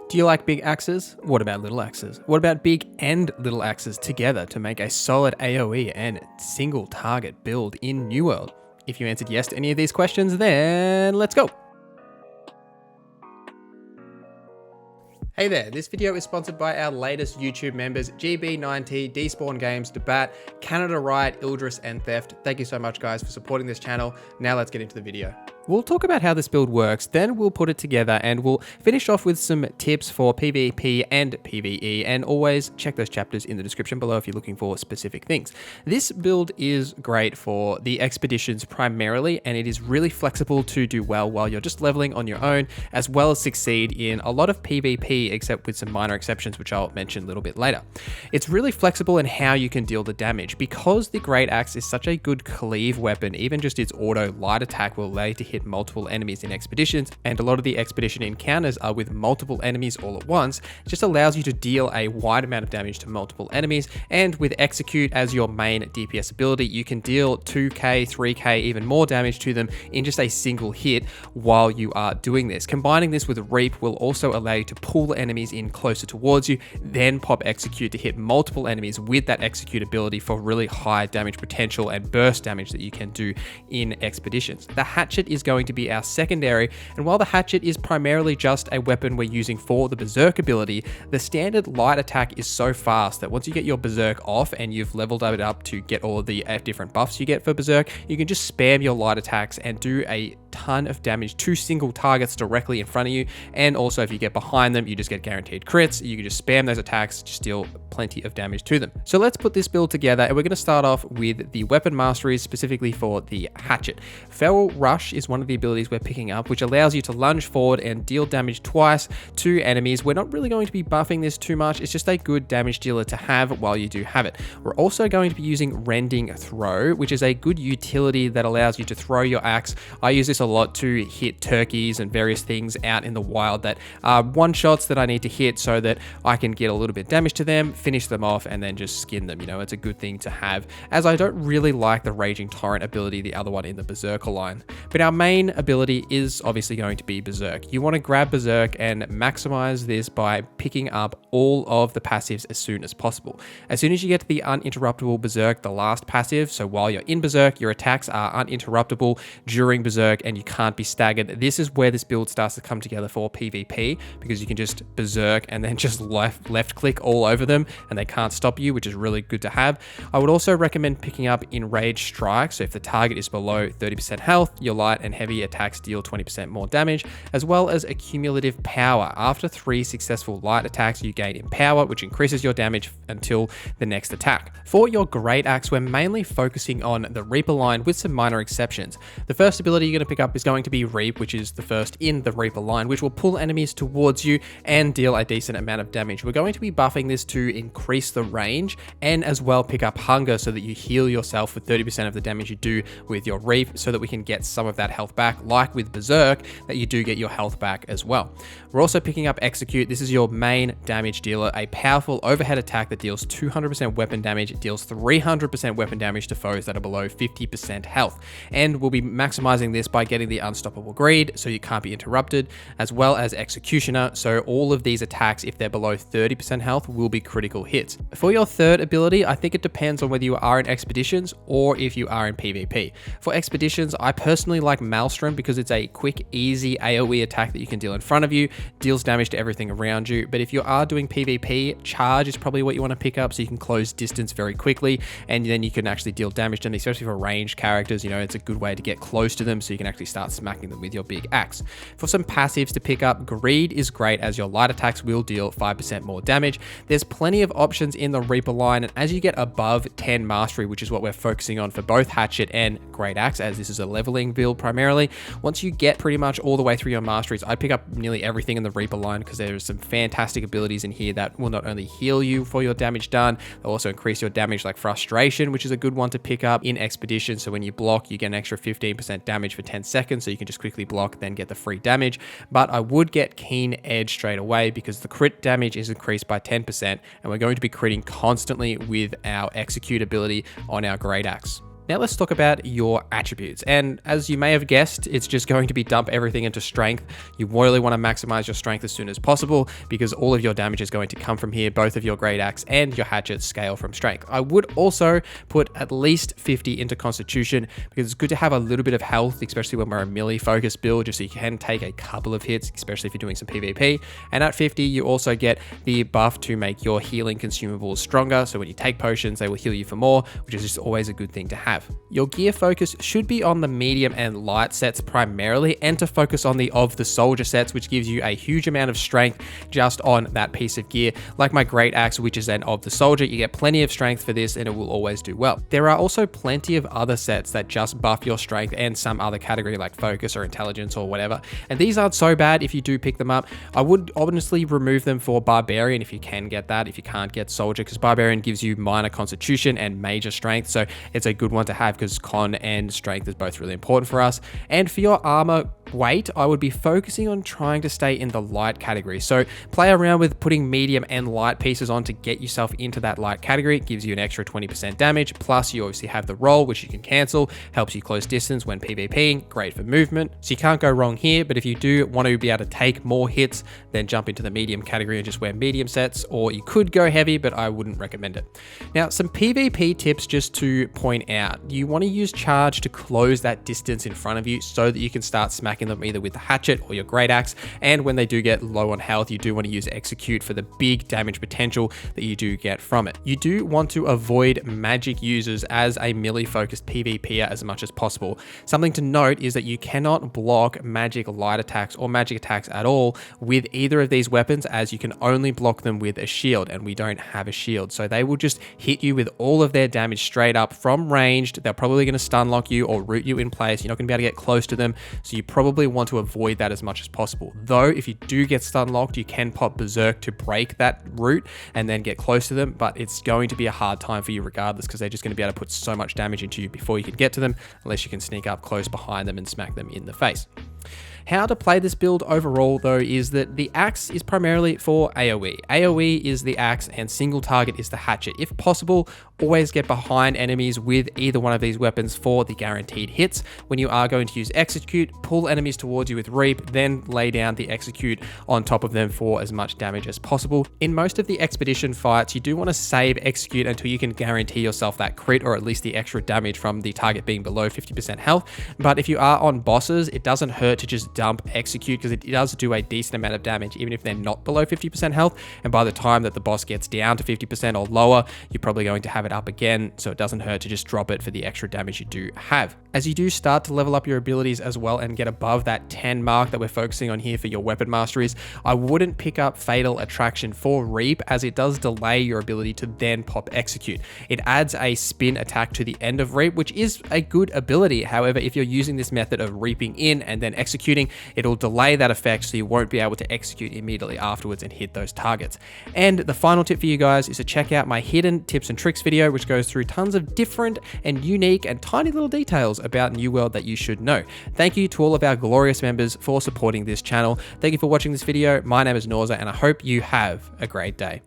Do you like big axes? What about little axes? What about big and little axes together to make a solid AoE and single target build in New World? If you answered yes to any of these questions, then let's go. Hey there, this video is sponsored by our latest YouTube members, GB90, Despawn Games, Debat, Canada Riot, Ildris, and Theft. Thank you so much guys for supporting this channel. Now let's get into the video. We'll talk about how this build works, then we'll put it together and we'll finish off with some tips for PvP and PvE, and always check those chapters in the description below if you're looking for specific things. This build is great for the expeditions primarily, and it is really flexible to do well while you're just leveling on your own, as well as succeed in a lot of PvP, except with some minor exceptions, which I'll mention a little bit later. It's really flexible in how you can deal the damage. Because the Great Axe is such a good cleave weapon, even just its auto light attack will allow you to hit multiple enemies in expeditions, and a lot of the expedition encounters are with multiple enemies all at once. It just allows you to deal a wide amount of damage to multiple enemies, and with Execute as your main DPS ability, you can deal 2k, 3k, even more damage to them in just a single hit while you are doing this. Combining this with Reap will also allow you to pull enemies in closer towards you, then pop Execute to hit multiple enemies with that Execute ability for really high damage potential and burst damage that you can do in expeditions. The Hatchet is going to be our secondary, and while the Hatchet is primarily just a weapon we're using for the Berserk ability, the standard light attack is so fast that once you get your Berserk off and you've leveled it up to get all of the different buffs you get for Berserk, you can just spam your light attacks and do a ton of damage to single targets directly in front of you. And also if you get behind them, you just get guaranteed crits. You can just spam those attacks, just deal plenty of damage to them. So let's put this build together, and we're going to start off with the weapon masteries specifically for the Hatchet. Feral Rush is one of the abilities we're picking up, which allows you to lunge forward and deal damage twice to enemies. We're not really going to be buffing this too much. It's just a good damage dealer to have while you do have it. We're also going to be using Rending Throw, which is a good utility that allows you to throw your axe. I use this a lot to hit turkeys and various things out in the wild that are one shots that I need to hit so that I can get a little bit of damage to them, finish them off, and then just skin them. You know, it's a good thing to have, as I don't really like the Raging Torrent ability, the other one in the Berserker line. But our main ability is obviously going to be Berserk. You want to grab Berserk and maximize this by picking up all of the passives as soon as possible. As soon as you get to the uninterruptible Berserk, the last passive, so while you're in Berserk, your attacks are uninterruptible during Berserk and you can't be staggered. This is where this build starts to come together for PvP, because you can just Berserk and then just left click all over them and they can't stop you, which is really good to have. I would also recommend picking up Enraged Strike, so if the target is below 30% health, your light and heavy attacks deal 20% more damage, as well as Accumulative Power. After 3 successful light attacks, you gain Empower, which increases your damage until the next attack. For your Great Axe, we're mainly focusing on the Reaper line with some minor exceptions. The first ability you're going to pick up is going to be Reap, which is the first in the Reaper line, which will pull enemies towards you and deal a decent amount of damage. We're going to be buffing this to increase the range and as well pick up Hunger so that you heal yourself with 30% of the damage you do with your Reap, so that we can get some of that health back, like with Berserk, that you do get your health back as well. We're also picking up Execute. This is your main damage dealer, a powerful overhead attack that deals 200% weapon damage. It deals 300% weapon damage to foes that are below 50% health. And we'll be maximizing this by getting the Unstoppable Greed, so you can't be interrupted, as well as Executioner, so all of these attacks, if they're below 30% health, will be critical hits. For your third ability, I think it depends on whether you are in expeditions or if you are in PvP. For expeditions, I personally like Maelstrom because it's a quick, easy AoE attack that you can deal in front of you, deals damage to everything around you. But if you are doing PvP, Charge is probably what you want to pick up, so you can close distance very quickly, and then you can actually deal damage to them, especially for ranged characters. You know, it's a good way to get close to them so you can actually start smacking them with your big axe. For some passives to pick up, Greed is great, as your light attacks will deal 5% more damage. There's plenty of options in the Reaper line, and as you get above 10 mastery, which is what we're focusing on for both Hatchet and Great Axe, as this is a leveling build primarily, once you get pretty much all the way through your masteries, I pick up nearly everything in the Reaper line, because there's some fantastic abilities in here that will not only heal you for your damage done, they'll also increase your damage, like Frustration, which is a good one to pick up in Expedition. So when you block, you get an extra 15% damage for 10 seconds, so you can just quickly block, then get the free damage. But I would get Keen Edge straight away, because the crit damage is increased by 10%, and we're going to be critting constantly with our Execute ability on our Great Axe. Now let's talk about your attributes. And as you may have guessed, it's just going to be dump everything into strength. You really want to maximize your strength as soon as possible because all of your damage is going to come from here. Both of your great axe and your hatchet scale from strength. I would also put at least 50 into constitution because it's good to have a little bit of health, especially when we're a melee focused build, just so you can take a couple of hits, especially if you're doing some PvP. And at 50, you also get the buff to make your healing consumables stronger. So when you take potions, they will heal you for more, which is just always a good thing to have. Your gear focus should be on the medium and light sets primarily, and to focus on the soldier sets, which gives you a huge amount of strength just on that piece of gear. Like my great axe, which is then of the soldier, you get plenty of strength for this and it will always do well. There are also plenty of other sets that just buff your strength and some other category like focus or intelligence or whatever. And these aren't so bad if you do pick them up. I would honestly remove them for barbarian if you can get that, if you can't get soldier, because barbarian gives you minor constitution and major strength. So it's a good one to have because con and strength is both really important for us. And for your armor weight, I would be focusing on trying to stay in the light category. So play around with putting medium and light pieces on to get yourself into that light category. It gives you an extra 20% damage. Plus you obviously have the roll, which you can cancel, helps you close distance when PvPing, great for movement. So you can't go wrong here, but if you do want to be able to take more hits, then jump into the medium category and just wear medium sets, or you could go heavy, but I wouldn't recommend it. Now, some PvP tips just to point out. You want to use charge to close that distance in front of you so that you can start smacking them either with the hatchet or your great axe. And when they do get low on health, you do want to use execute for the big damage potential that you do get from it. You do want to avoid magic users as a melee focused PvPer as much as possible. Something to note is that you cannot block magic light attacks or magic attacks at all with either of these weapons, as you can only block them with a shield, and we don't have a shield. So they will just hit you with all of their damage straight up from ranged. They're probably going to stun lock you or root you in place. You're not going to be able to get close to them. So you probably want to avoid that as much as possible. Though if you do get stun locked, you can pop berserk to break that root and then get close to them, but it's going to be a hard time for you regardless, because they're just going to be able to put so much damage into you before you can get to them, unless you can sneak up close behind them and smack them in the face. How to play this build overall though is that the axe is primarily for AoE. AoE is the axe and single target is the hatchet. If possible, always get behind enemies with either one of these weapons for the guaranteed hits. When you are going to use execute, pull enemies towards you with reap, then lay down the execute on top of them for as much damage as possible. In most of the expedition fights, you do want to save execute until you can guarantee yourself that crit, or at least the extra damage from the target being below 50% health. But if you are on bosses, it doesn't hurt to just dump execute, because it does do a decent amount of damage even if they're not below 50% health. And by the time that the boss gets down to 50% or lower, you're probably going to have it up again, so it doesn't hurt to just drop it for the extra damage you do have. As you do start to level up your abilities as well and get above that 10 mark that we're focusing on here for your weapon masteries, I wouldn't pick up Fatal Attraction for Reap, as it does delay your ability to then pop execute. It adds a spin attack to the end of Reap, which is a good ability. However, if you're using this method of reaping in and then executing, it'll delay that effect, so you won't be able to execute immediately afterwards and hit those targets. And the final tip for you guys is to check out my hidden tips and tricks video, which goes through tons of different and unique and tiny little details about New World that you should know. Thank you to all of our glorious members for supporting this channel. Thank you for watching this video. My name is Norza, and I hope you have a great day.